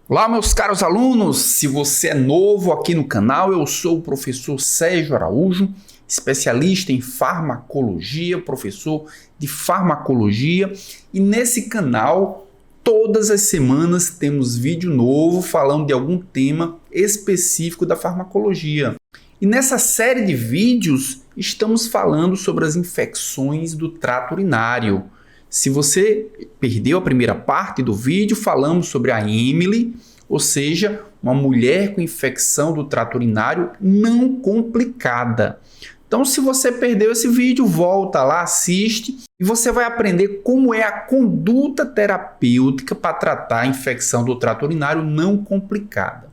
Olá, meus caros alunos! Se você é novo aqui no canal, eu sou o professor Sérgio Araújo, especialista em farmacologia, professor de farmacologia, e nesse canal, todas as semanas temos vídeo novo falando de algum tema específico da farmacologia. E nessa série de vídeos, estamos falando sobre as infecções do trato urinário. Se você perdeu a primeira parte do vídeo, falamos sobre a Emily, ou seja, uma mulher com infecção do trato urinário não complicada. Então, se você perdeu esse vídeo, volta lá, assiste e você vai aprender como é a conduta terapêutica para tratar a infecção do trato urinário não complicada.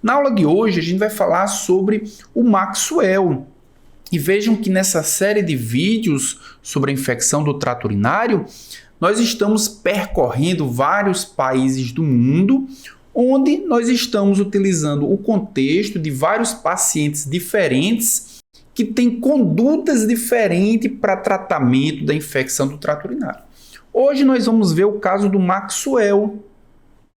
Na aula de hoje, a gente vai falar sobre o Maxwell. E vejam que nessa série de vídeos sobre a infecção do trato urinário, nós estamos percorrendo vários países do mundo, onde nós estamos utilizando o contexto de vários pacientes diferentes que têm condutas diferentes para tratamento da infecção do trato urinário. Hoje nós vamos ver o caso do Maxwell.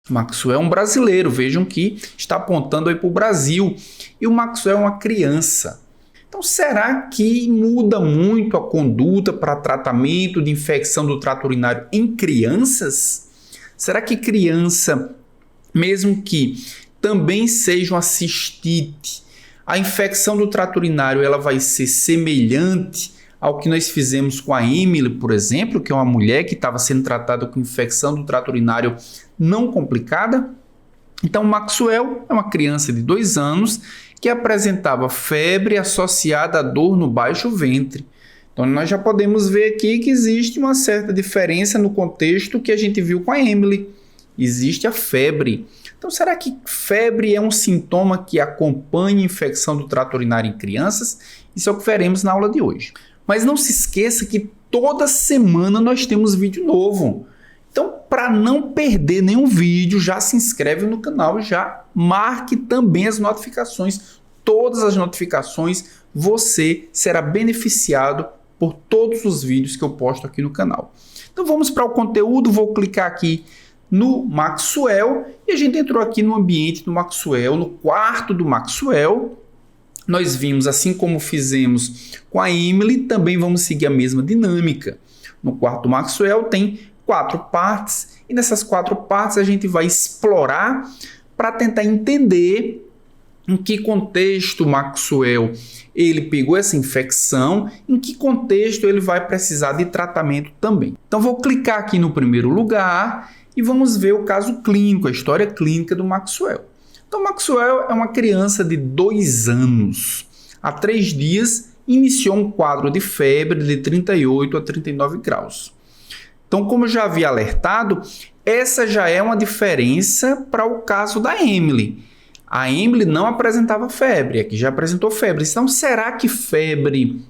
Maxwell é um brasileiro, vejam que está apontando aí para o Brasil. E o Maxwell é uma criança. Então, será que muda muito a conduta para tratamento de infecção do trato urinário em crianças? Será que criança, mesmo que também seja uma cistite, a infecção do trato urinário ela vai ser semelhante ao que nós fizemos com a Emily, por exemplo, que é uma mulher que estava sendo tratada com infecção do trato urinário não complicada? Então, Maxwell é uma criança de 2 anos que apresentava febre associada a dor no baixo ventre. Então, nós já podemos ver aqui que existe uma certa diferença no contexto que a gente viu com a Emily. Existe a febre. Então, será que febre é um sintoma que acompanha a infecção do trato urinário em crianças? Isso é o que veremos na aula de hoje. Mas não se esqueça que toda semana nós temos vídeo novo. Então, para não perder nenhum vídeo, já se inscreve no canal e já marque também as notificações. Todas as notificações, você será beneficiado por todos os vídeos que eu posto aqui no canal. Então, vamos para o conteúdo. Vou clicar aqui no Maxwell e a gente entrou aqui no ambiente do Maxwell, no quarto do Maxwell. Nós vimos, assim como fizemos com a Emily, também vamos seguir a mesma dinâmica. No quarto do Maxwell tem 4 partes e nessas 4 partes a gente vai explorar para tentar entender em que contexto Maxwell ele pegou essa infecção, em que contexto ele vai precisar de tratamento também. Então vou clicar aqui no primeiro lugar e vamos ver o caso clínico, a história clínica do Maxwell. Então Maxwell é uma criança de 2 anos. Há 3 dias iniciou um quadro de febre de 38 a 39 graus. Então, como eu já havia alertado, essa já é uma diferença para o caso da Emily. A Emily não apresentava febre, aqui já apresentou febre. Então, será que febre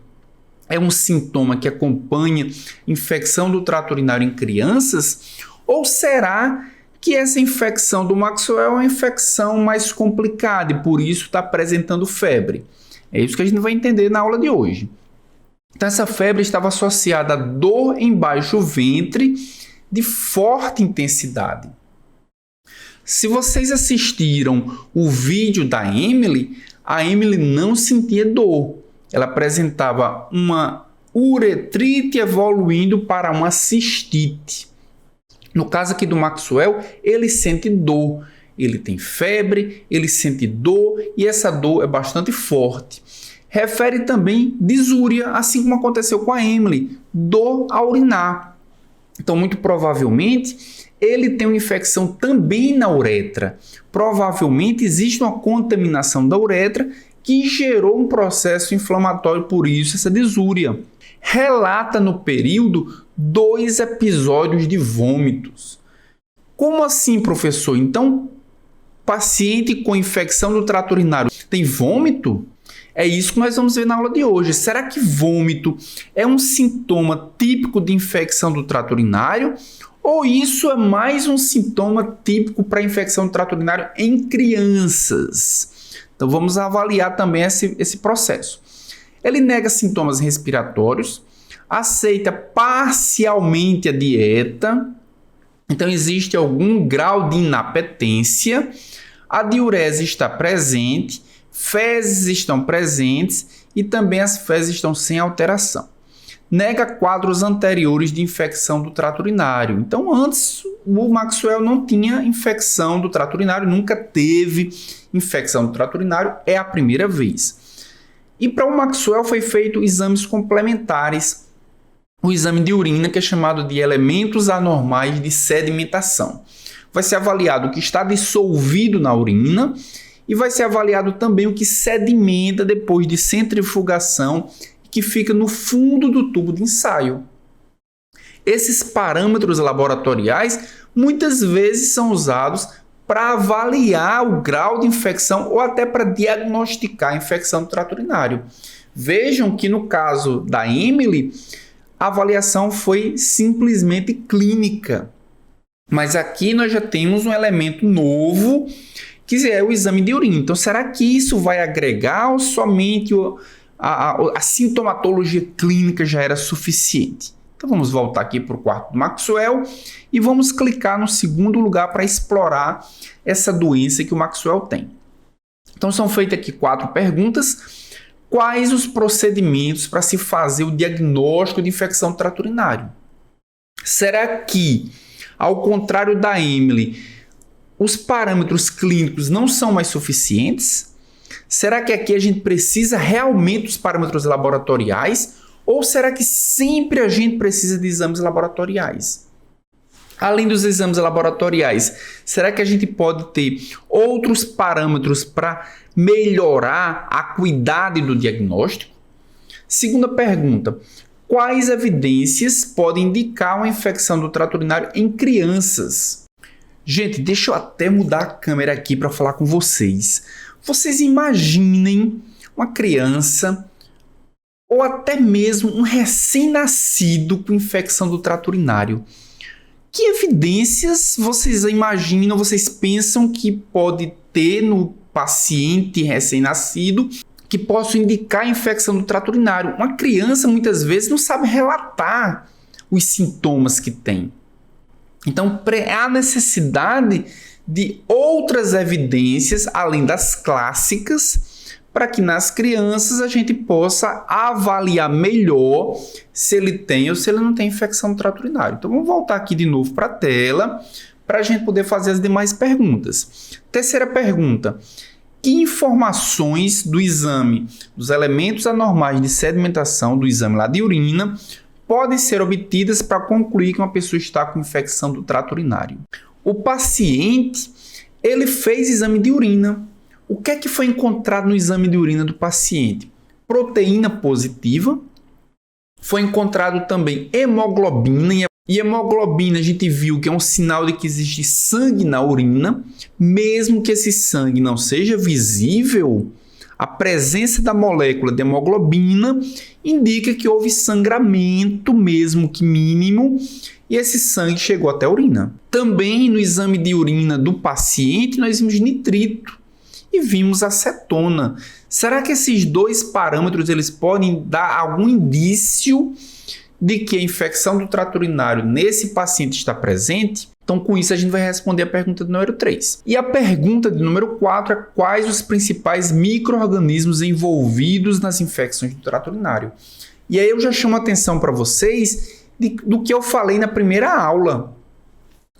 é um sintoma que acompanha infecção do trato urinário em crianças? Ou será que essa infecção do Maxwell é uma infecção mais complicada e por isso está apresentando febre? É isso que a gente vai entender na aula de hoje. Então, essa febre estava associada a dor em baixo ventre de forte intensidade. Se vocês assistiram o vídeo da Emily, a Emily não sentia dor. Ela apresentava uma uretrite evoluindo para uma cistite. No caso aqui do Maxwell, ele sente dor. Ele tem febre, ele sente dor e essa dor é bastante forte. Refere também disúria, assim como aconteceu com a Emily, dor ao urinar. Então, muito provavelmente, ele tem uma infecção também na uretra. Provavelmente, existe uma contaminação da uretra que gerou um processo inflamatório, por isso essa disúria. Relata no período 2 episódios de vômitos. Como assim, professor? Então, paciente com infecção do trato urinário tem vômito? É isso que nós vamos ver na aula de hoje. Será que vômito é um sintoma típico de infecção do trato urinário? Ou isso é mais um sintoma típico para infecção do trato urinário em crianças? Então vamos avaliar também esse processo. Ele nega sintomas respiratórios, aceita parcialmente a dieta, Então existe algum grau de inapetência, a diurese está presente, fezes estão presentes e também as fezes estão sem alteração. Nega quadros anteriores de infecção do trato urinário. Então, antes, o Maxwell não tinha infecção do trato urinário, nunca teve infecção do trato urinário, é a primeira vez. E para o Maxwell foi feito exames complementares, o exame de urina, que é chamado de elementos anormais de sedimentação. Vai ser avaliado o que está dissolvido na urina e vai ser avaliado também o que sedimenta depois de centrifugação, que fica no fundo do tubo de ensaio. Esses parâmetros laboratoriais muitas vezes são usados para avaliar o grau de infecção ou até para diagnosticar a infecção do trato urinário. Vejam que no caso da Emily, a avaliação foi simplesmente clínica. Mas aqui nós já temos um elemento novo, que é o exame de urina. Então, será que isso vai agregar ou somente a sintomatologia clínica já era suficiente? Então vamos voltar aqui para o quarto do Maxwell e vamos clicar no segundo lugar para explorar essa doença que o Maxwell tem. Então são feitas aqui 4 perguntas. Quais os procedimentos para se fazer o diagnóstico de infecção do trato urinário? Será que, ao contrário da Emily, os parâmetros clínicos não são mais suficientes? Será que aqui a gente precisa realmente dos parâmetros laboratoriais? Ou será que sempre a gente precisa de exames laboratoriais? Além dos exames laboratoriais, será que a gente pode ter outros parâmetros para melhorar a acuidade do diagnóstico? Segunda pergunta: quais evidências podem indicar uma infecção do trato urinário em crianças? Gente, deixa eu até mudar a câmera aqui para falar com vocês. Vocês imaginem uma criança ou até mesmo um recém-nascido com infecção do trato urinário. Que evidências vocês imaginam, vocês pensam que pode ter no paciente recém-nascido que possam indicar a infecção do trato urinário? Uma criança muitas vezes não sabe relatar os sintomas que tem. Então, há necessidade de outras evidências, além das clássicas, para que nas crianças a gente possa avaliar melhor se ele tem ou se ele não tem infecção do trato urinário. Então, vamos voltar aqui de novo para a tela, para a gente poder fazer as demais perguntas. Terceira pergunta: que informações do exame dos elementos anormais de sedimentação, do exame lá de urina, podem ser obtidas para concluir que uma pessoa está com infecção do trato urinário? O paciente, ele fez exame de urina. O que é que foi encontrado no exame de urina do paciente? Proteína positiva. Foi encontrado também hemoglobina. E hemoglobina a gente viu que é um sinal de que existe sangue na urina. Mesmo que esse sangue não seja visível, a presença da molécula de hemoglobina indica que houve sangramento, mesmo que mínimo, e esse sangue chegou até a urina. Também no exame de urina do paciente nós vimos nitrito e vimos acetona. Será que esses dois parâmetros eles podem dar algum indício de que a infecção do trato urinário nesse paciente está presente? Então, com isso, a gente vai responder a pergunta do número 3. E a pergunta de número 4 é: quais os principais micro-organismos envolvidos nas infecções do trato urinário? E aí eu já chamo a atenção para vocês do que eu falei na primeira aula.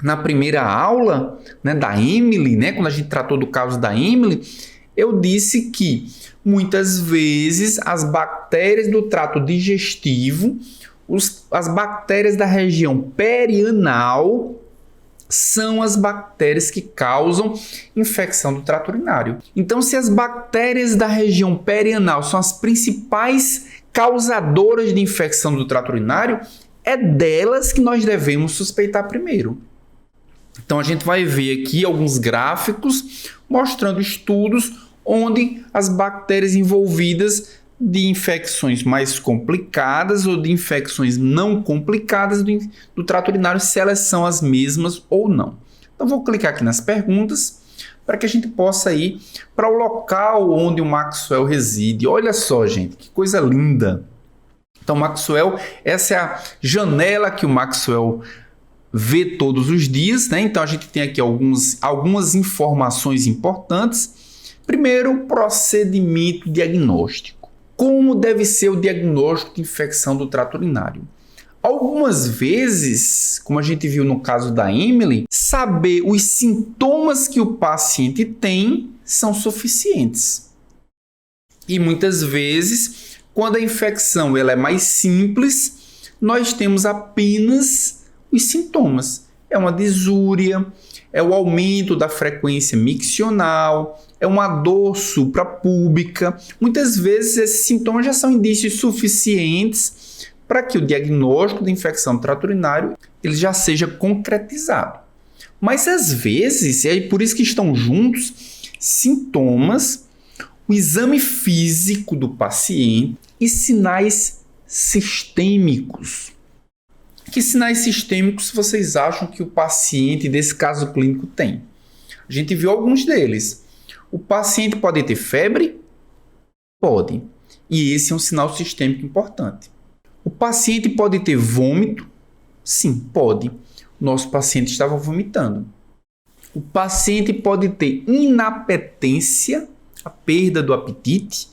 Na primeira aula, né, da Emily, né, quando a gente tratou do caso da Emily, eu disse que muitas vezes as bactérias do trato digestivo, as bactérias da região perianal, são as bactérias que causam infecção do trato urinário. Então, se as bactérias da região perianal são as principais causadoras de infecção do trato urinário, é delas que nós devemos suspeitar primeiro. Então, a gente vai ver aqui alguns gráficos mostrando estudos onde as bactérias envolvidas de infecções mais complicadas ou de infecções não complicadas do trato urinário, se elas são as mesmas ou não. Então, vou clicar aqui nas perguntas para que a gente possa ir para o local onde o Maxwell reside. Olha só, gente, que coisa linda! Então, Maxwell, essa é a janela que o Maxwell ver todos os dias, né? Então a gente tem aqui algumas informações importantes. Primeiro, procedimento diagnóstico. Como deve ser o diagnóstico de infecção do trato urinário? Algumas vezes, como a gente viu no caso da Emily, saber os sintomas que o paciente tem são suficientes. E muitas vezes, quando a infecção ela é mais simples, nós temos apenas os sintomas. É uma disúria, é o aumento da frequência miccional, é uma dor suprapúbica. Muitas vezes esses sintomas já são indícios suficientes para que o diagnóstico de infecção do trato urinário ele já seja concretizado. Mas às vezes, é por isso que estão juntos, sintomas, o exame físico do paciente e sinais sistêmicos. Que sinais sistêmicos vocês acham que o paciente desse caso clínico tem? A gente viu alguns deles. O paciente pode ter febre? Pode. E esse é um sinal sistêmico importante. O paciente pode ter vômito? Sim, pode. O nosso paciente estava vomitando. O paciente pode ter inapetência, a perda do apetite?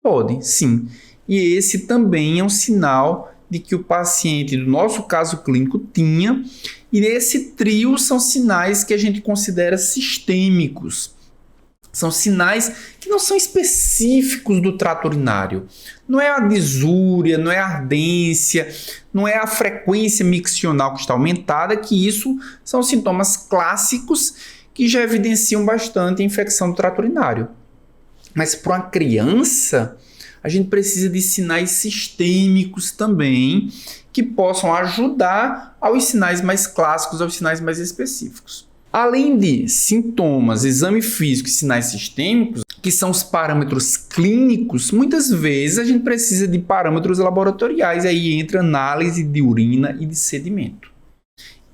Pode, sim. E esse também é um sinal de que o paciente do nosso caso clínico tinha. E esse trio são sinais que a gente considera sistêmicos. São sinais que não são específicos do trato urinário. Não é a disúria, não é a ardência, não é a frequência miccional que está aumentada, que isso são sintomas clássicos que já evidenciam bastante a infecção do trato urinário. Mas para uma criança, a gente precisa de sinais sistêmicos também, que possam ajudar aos sinais mais clássicos, aos sinais mais específicos. Além de sintomas, exame físico e sinais sistêmicos, que são os parâmetros clínicos, muitas vezes a gente precisa de parâmetros laboratoriais, aí entra análise de urina e de sedimento.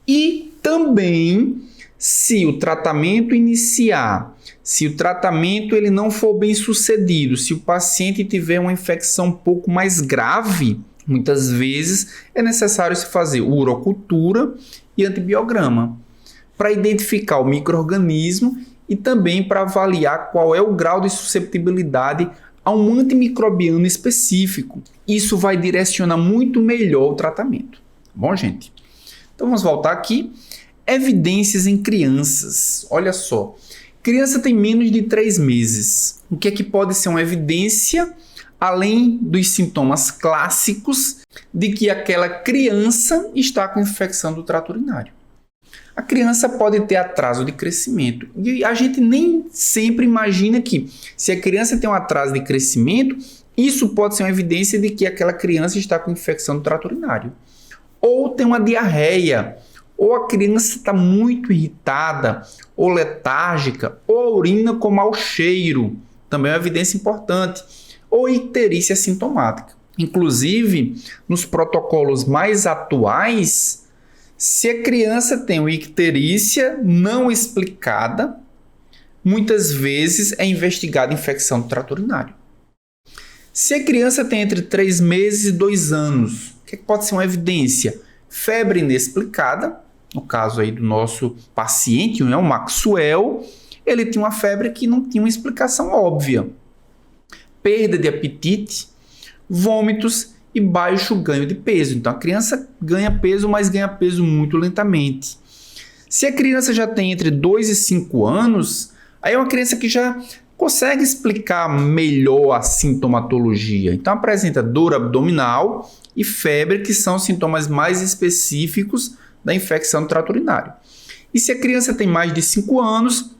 E também, se o tratamento iniciar, se o tratamento ele não for bem sucedido, se o paciente tiver uma infecção um pouco mais grave, muitas vezes é necessário se fazer urocultura e antibiograma para identificar o micro-organismo e também para avaliar qual é o grau de susceptibilidade a um antimicrobiano específico. Isso vai direcionar muito melhor o tratamento. Bom, gente? Então vamos voltar aqui. Evidências em crianças. Olha só. Criança tem menos de 3 meses. O que é que pode ser uma evidência, além dos sintomas clássicos, de que aquela criança está com infecção do trato urinário? A criança pode ter atraso de crescimento. E a gente nem sempre imagina que, se a criança tem um atraso de crescimento, isso pode ser uma evidência de que aquela criança está com infecção do trato urinário. Ou tem uma diarreia, ou a criança está muito irritada, ou letárgica, ou a urina com mau cheiro, também é uma evidência importante, ou icterícia sintomática. Inclusive, nos protocolos mais atuais, se a criança tem uma icterícia não explicada, muitas vezes é investigada infecção do trato urinário. Se a criança tem entre 3 meses e 2 anos, o que pode ser uma evidência? Febre inexplicada, no caso aí do nosso paciente, o Maxwell, ele tinha uma febre que não tinha uma explicação óbvia. Perda de apetite, vômitos e baixo ganho de peso. Então a criança ganha peso, mas ganha peso muito lentamente. Se a criança já tem entre 2 e 5 anos, aí é uma criança que já consegue explicar melhor a sintomatologia. Então apresenta dor abdominal e febre, que são sintomas mais específicos da infecção do trato urinário. E se a criança tem mais de 5 anos,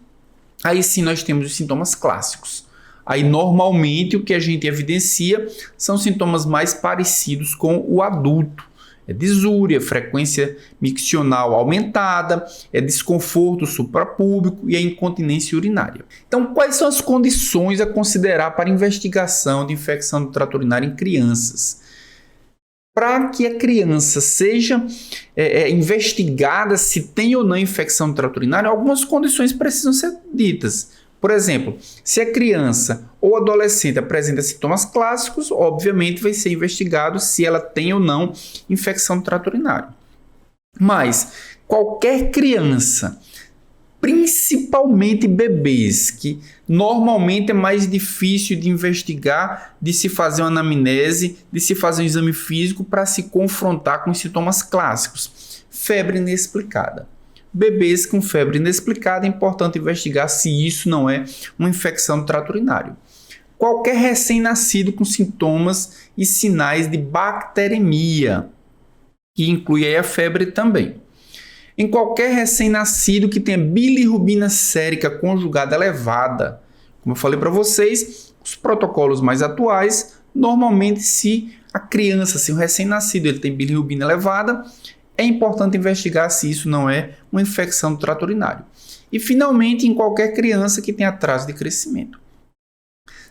aí sim nós temos os sintomas clássicos. Aí normalmente o que a gente evidencia são sintomas mais parecidos com o adulto. É disúria, frequência miccional aumentada, é desconforto suprapúbico e a incontinência urinária. Então, quais são as condições a considerar para investigação de infecção do trato urinário em crianças? Para que a criança seja investigada se tem ou não infecção do trato urinário, algumas condições precisam ser ditas. Por exemplo, se a criança ou adolescente apresenta sintomas clássicos, obviamente vai ser investigado se ela tem ou não infecção do trato urinário. Mas, qualquer criança, principalmente bebês, que normalmente é mais difícil de investigar, de se fazer uma anamnese, de se fazer um exame físico para se confrontar com os sintomas clássicos. Febre inexplicada. Bebês com febre inexplicada, é importante investigar se isso não é uma infecção do trato urinário. Qualquer recém-nascido com sintomas e sinais de bacteremia, que inclui aí a febre também. Em qualquer recém-nascido que tenha bilirrubina sérica conjugada elevada. Como eu falei para vocês, os protocolos mais atuais, normalmente se a criança, se o recém-nascido ele tem bilirrubina elevada, é importante investigar se isso não é uma infecção do trato urinário. E finalmente, em qualquer criança que tenha atraso de crescimento.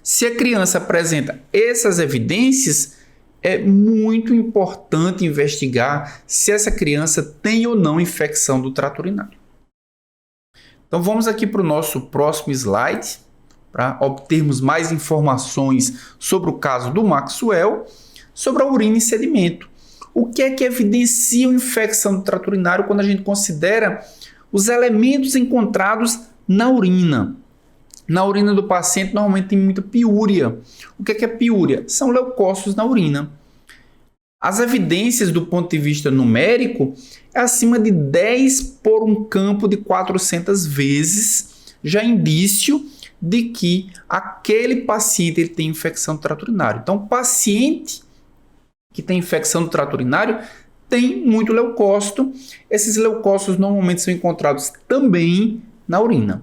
Se a criança apresenta essas evidências, é muito importante investigar se essa criança tem ou não infecção do trato urinário. Então vamos aqui para o nosso próximo slide, para obtermos mais informações sobre o caso do Maxwell, sobre a urina e sedimento. O que é que evidencia a infecção do trato urinário quando a gente considera os elementos encontrados na urina? Na urina do paciente normalmente tem muita piúria. O que é piúria? São leucócitos na urina. As evidências do ponto de vista numérico é acima de 10 por um campo de 400 vezes, já indício de que aquele paciente ele tem infecção do trato urinário. Então, o paciente que tem infecção do trato urinário tem muito leucócito. Esses leucócitos normalmente são encontrados também na urina.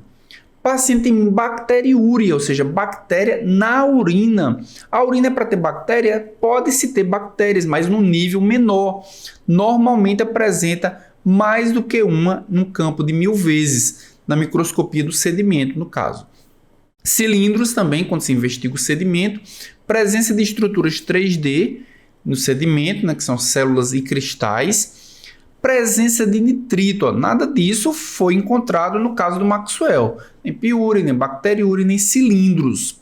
Paciente tem bacteriúria, ou seja, bactéria na urina. A urina é para ter bactéria? Pode-se ter bactérias, mas num nível menor. Normalmente apresenta mais do que uma no campo de 1000 vezes, na microscopia do sedimento, no caso. Cilindros também, quando se investiga o sedimento, presença de estruturas 3D no sedimento, né, que são células e cristais. Presença de nitrito, nada disso foi encontrado no caso do Maxwell, nem piúria, nem bacteriúria, nem cilindros.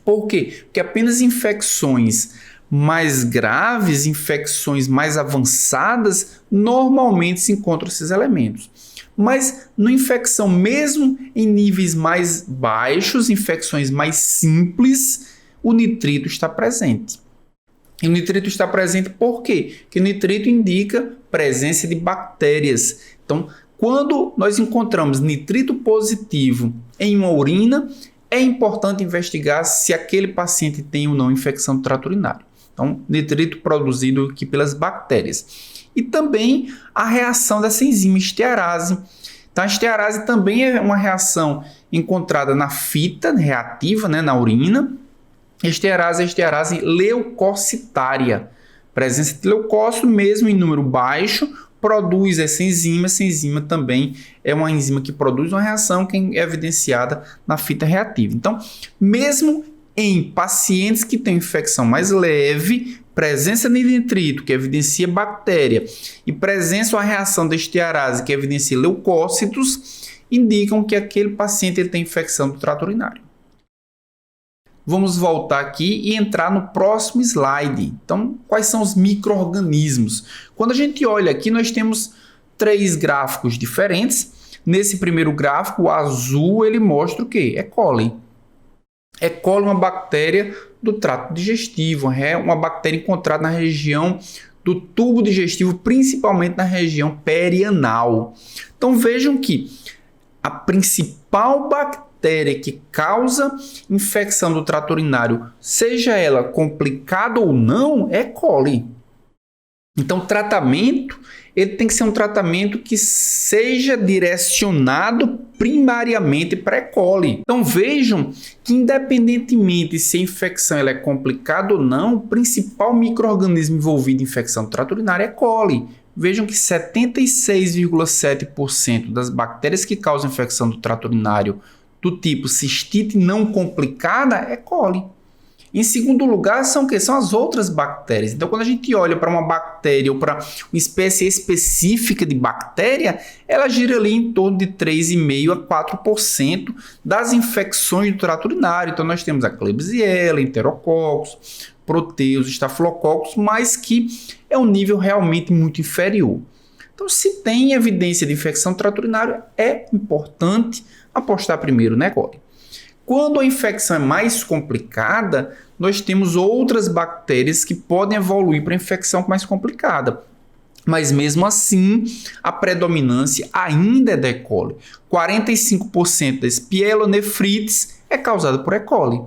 Por quê? Porque apenas infecções mais graves, infecções mais avançadas, normalmente se encontram esses elementos. Mas na infecção, mesmo em níveis mais baixos, infecções mais simples, o nitrito está presente. E o nitrito está presente por quê? Porque o nitrito indica presença de bactérias. Então, quando nós encontramos nitrito positivo em uma urina, é importante investigar se aquele paciente tem ou não infecção do trato urinário. Então, nitrito produzido aqui pelas bactérias. E também a reação dessa enzima estearase. Então, a estearase também é uma reação encontrada na fita reativa, né, na urina. Estearase é a estearase leucocitária. Presença de leucócito, mesmo em número baixo, produz essa enzima. Essa enzima também é uma enzima que produz uma reação que é evidenciada na fita reativa. Então, mesmo em pacientes que têm infecção mais leve, presença de nitrito, que evidencia bactéria, e presença ou a reação da estearase, que evidencia leucócitos, indicam que aquele paciente ele tem infecção do trato urinário. Vamos voltar aqui e entrar no próximo slide. Então, quais são os micro-organismos? Quando a gente olha aqui, nós temos 3 gráficos diferentes. Nesse primeiro gráfico, o azul, ele mostra o quê? E. coli. E. coli é uma bactéria do trato digestivo, é uma bactéria encontrada na região do tubo digestivo, principalmente na região perianal. Então, vejam que a principal bactéria que causa infecção do trato urinário, seja ela complicada ou não, é E. coli. Então, o tratamento ele tem que ser um tratamento que seja direcionado primariamente para E. coli. Então, vejam que independentemente se a infecção ela é complicada ou não, o principal micro-organismo envolvido em infecção do trato urinário é E. coli. Vejam que 76,7% das bactérias que causam infecção do trato urinário do tipo cistite não complicada é E. coli. Em segundo lugar, são o quê? São as outras bactérias. Então, quando a gente olha para uma bactéria ou para uma espécie específica de bactéria, ela gira ali em torno de 3,5% a 4% das infecções do trato urinário. Então, nós temos a Klebsiella, Enterococcus, Proteus, Staphylococcus, mas que é um nível realmente muito inferior. Então, se tem evidência de infecção do trato urinário, é importante apostar primeiro na E. coli. Quando a infecção é mais complicada, nós temos outras bactérias que podem evoluir para infecção mais complicada. Mas mesmo assim, a predominância ainda é da E. coli. 45% das pielonefrites é causada por E. coli.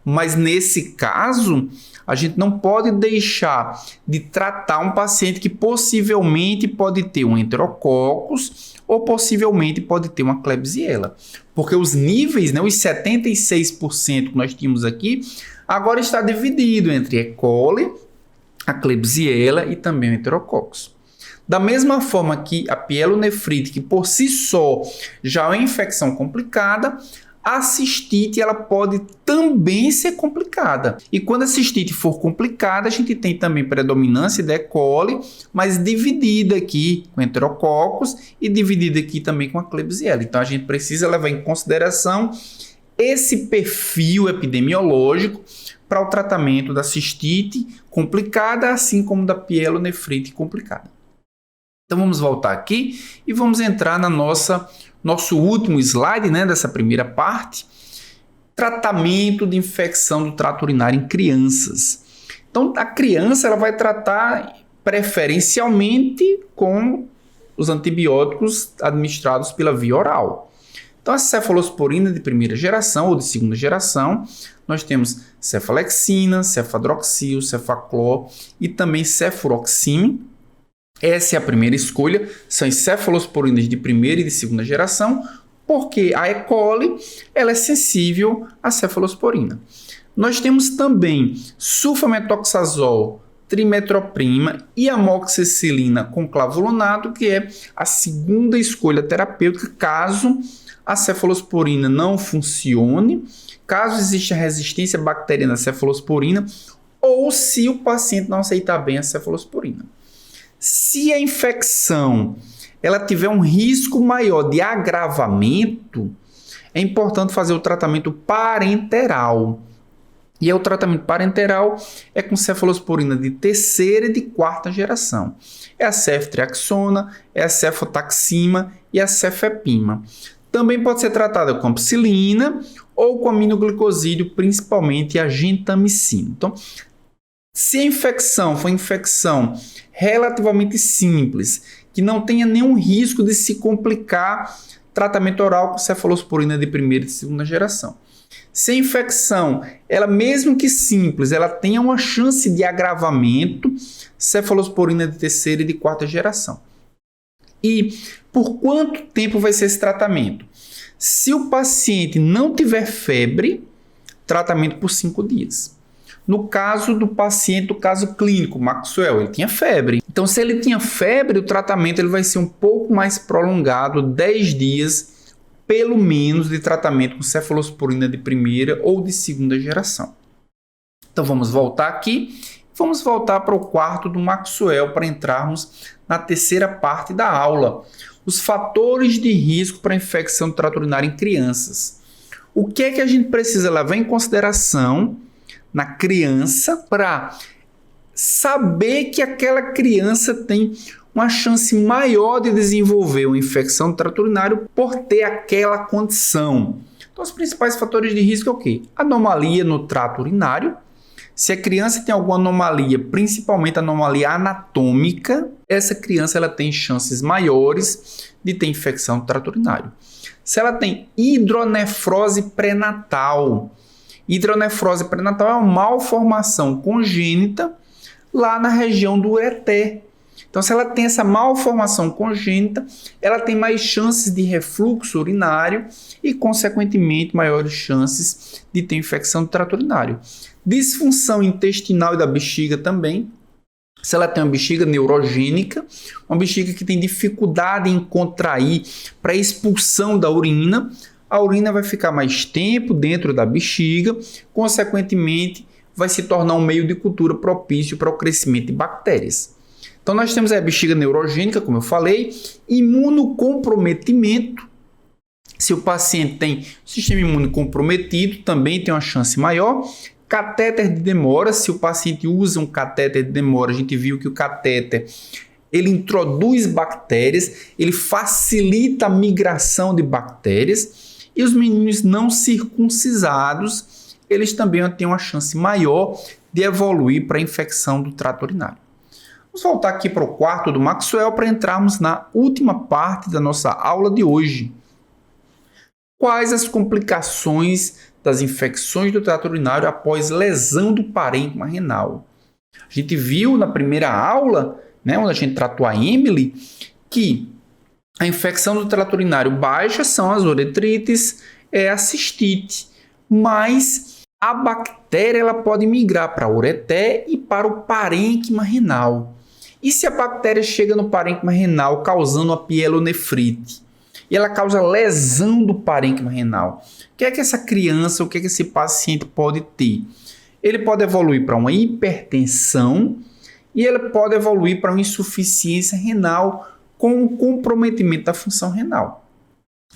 Mas nesse caso, a gente não pode deixar de tratar um paciente que possivelmente pode ter um enterococcus ou possivelmente pode ter uma Klebsiella. Porque os níveis, os 76% que nós tínhamos aqui, agora está dividido entre E. coli, a Klebsiella e também o enterococcus. Da mesma forma que a pielonefrite, que por si só já é uma infecção complicada, a cistite ela pode também ser complicada. E quando a cistite for complicada, a gente tem também predominância da E. coli, mas dividida aqui com enterococcus e dividida aqui também com a Klebsiella. Então a gente precisa levar em consideração esse perfil epidemiológico para o tratamento da cistite complicada, assim como da pielonefrite complicada. Então vamos voltar aqui e vamos entrar na nosso último slide, dessa primeira parte, tratamento de infecção do trato urinário em crianças. Então a criança ela vai tratar preferencialmente com os antibióticos administrados pela via oral. Então a cefalosporina de primeira geração ou de segunda geração, nós temos cefalexina, cefadroxil, cefaclor e também cefuroxime. Essa é a primeira escolha, são as cefalosporinas de primeira e de segunda geração, porque a E. coli ela é sensível à cefalosporina. Nós temos também sulfametoxazol, trimetroprima e amoxicilina com clavulanato, que é a segunda escolha terapêutica caso a cefalosporina não funcione, caso exista resistência bacteriana à cefalosporina ou se o paciente não aceitar bem a cefalosporina. Se a infecção ela tiver um risco maior de agravamento, é importante fazer o tratamento parenteral. E o tratamento parenteral é com cefalosporina de terceira e de quarta geração. É a ceftriaxona, é a cefotaxima e a cefepima. Também pode ser tratada com ampicilina ou com aminoglicosídeo, principalmente a gentamicina. Então, se a infecção for infecção relativamente simples, que não tenha nenhum risco de se complicar, tratamento oral com cefalosporina de primeira e de segunda geração. Se a infecção, ela mesmo que simples, ela tenha uma chance de agravamento, cefalosporina de terceira e de quarta geração. E por quanto tempo vai ser esse tratamento? Se o paciente não tiver febre, tratamento por 5 dias. No caso do paciente, do caso clínico, Maxwell, ele tinha febre. Então, se ele tinha febre, o tratamento ele vai ser um pouco mais prolongado, 10 dias, pelo menos, de tratamento com cefalosporina de primeira ou de segunda geração. Então, vamos voltar aqui. Vamos voltar para o quarto do Maxwell para entrarmos na terceira parte da aula. Os fatores de risco para infecção do trato urinário em crianças. O que é que a gente precisa levar em consideração na criança para saber que aquela criança tem uma chance maior de desenvolver uma infecção do trato urinário por ter aquela condição? Então, os principais fatores de risco é o quê? Anomalia no trato urinário. Se a criança tem alguma anomalia, principalmente anomalia anatômica, essa criança ela tem chances maiores de ter infecção do trato urinário. Se ela tem hidronefrose pré-natal, hidronefrose pré-natal é uma malformação congênita lá na região do ureter. Então, se ela tem essa malformação congênita, ela tem mais chances de refluxo urinário e, consequentemente, maiores chances de ter infecção do trato urinário. Disfunção intestinal e da bexiga também. Se ela tem uma bexiga neurogênica, uma bexiga que tem dificuldade em contrair para expulsão da urina, a urina vai ficar mais tempo dentro da bexiga, consequentemente, vai se tornar um meio de cultura propício para o crescimento de bactérias. Então, nós temos a bexiga neurogênica, como eu falei, imunocomprometimento. Se o paciente tem sistema imune comprometido, também tem uma chance maior. Catéter de demora, se o paciente usa um catéter de demora, a gente viu que o catéter ele introduz bactérias, ele facilita a migração de bactérias, e os meninos não circuncisados, eles também têm uma chance maior de evoluir para a infecção do trato urinário. Vamos voltar aqui para o quarto do Maxwell para entrarmos na última parte da nossa aula de hoje. Quais as complicações das infecções do trato urinário após lesão do parênquima renal? A gente viu na primeira aula, onde a gente tratou a Emily, que a infecção do trato urinário baixa são as uretrites, a cistite, mas a bactéria ela pode migrar para a ureter e para o parênquima renal. E se a bactéria chega no parênquima renal causando a pielonefrite e ela causa lesão do parênquima renal, o que é que essa criança, o que é que esse paciente pode ter? Ele pode evoluir para uma hipertensão e ele pode evoluir para uma insuficiência renal com o comprometimento da função renal.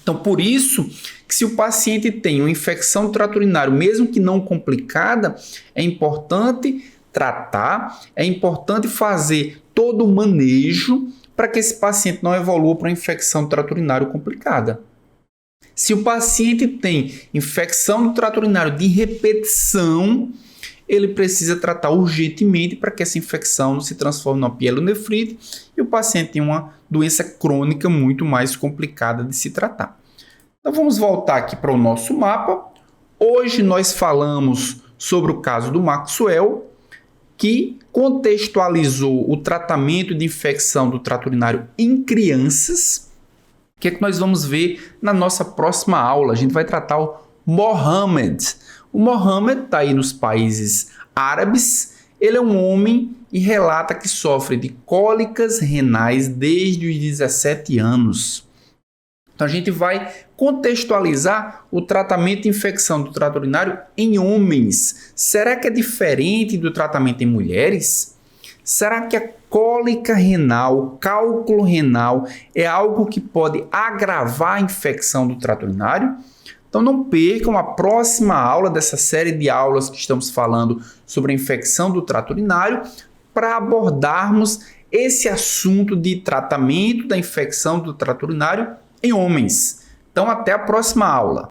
Então, por isso que se o paciente tem uma infecção do trato urinário, mesmo que não complicada, é importante tratar, é importante fazer todo o manejo para que esse paciente não evolua para uma infecção do trato urinário complicada. Se o paciente tem infecção do trato urinário de repetição, ele precisa tratar urgentemente para que essa infecção não se transforme numa pielonefrite e o paciente tem uma doença crônica muito mais complicada de se tratar. Então vamos voltar aqui para o nosso mapa. Hoje nós falamos sobre o caso do Maxwell, que contextualizou o tratamento de infecção do trato urinário em crianças. O que é que nós vamos ver na nossa próxima aula? A gente vai tratar o Mohammed. O Mohammed está aí nos países árabes. Ele é um homem e relata que sofre de cólicas renais desde os 17 anos. Então a gente vai contextualizar o tratamento de infecção do trato urinário em homens. Será que é diferente do tratamento em mulheres? Será que a cólica renal, cálculo renal é algo que pode agravar a infecção do trato urinário? Então não percam a próxima aula dessa série de aulas que estamos falando sobre a infecção do trato urinário para abordarmos esse assunto de tratamento da infecção do trato urinário em homens. Então até a próxima aula.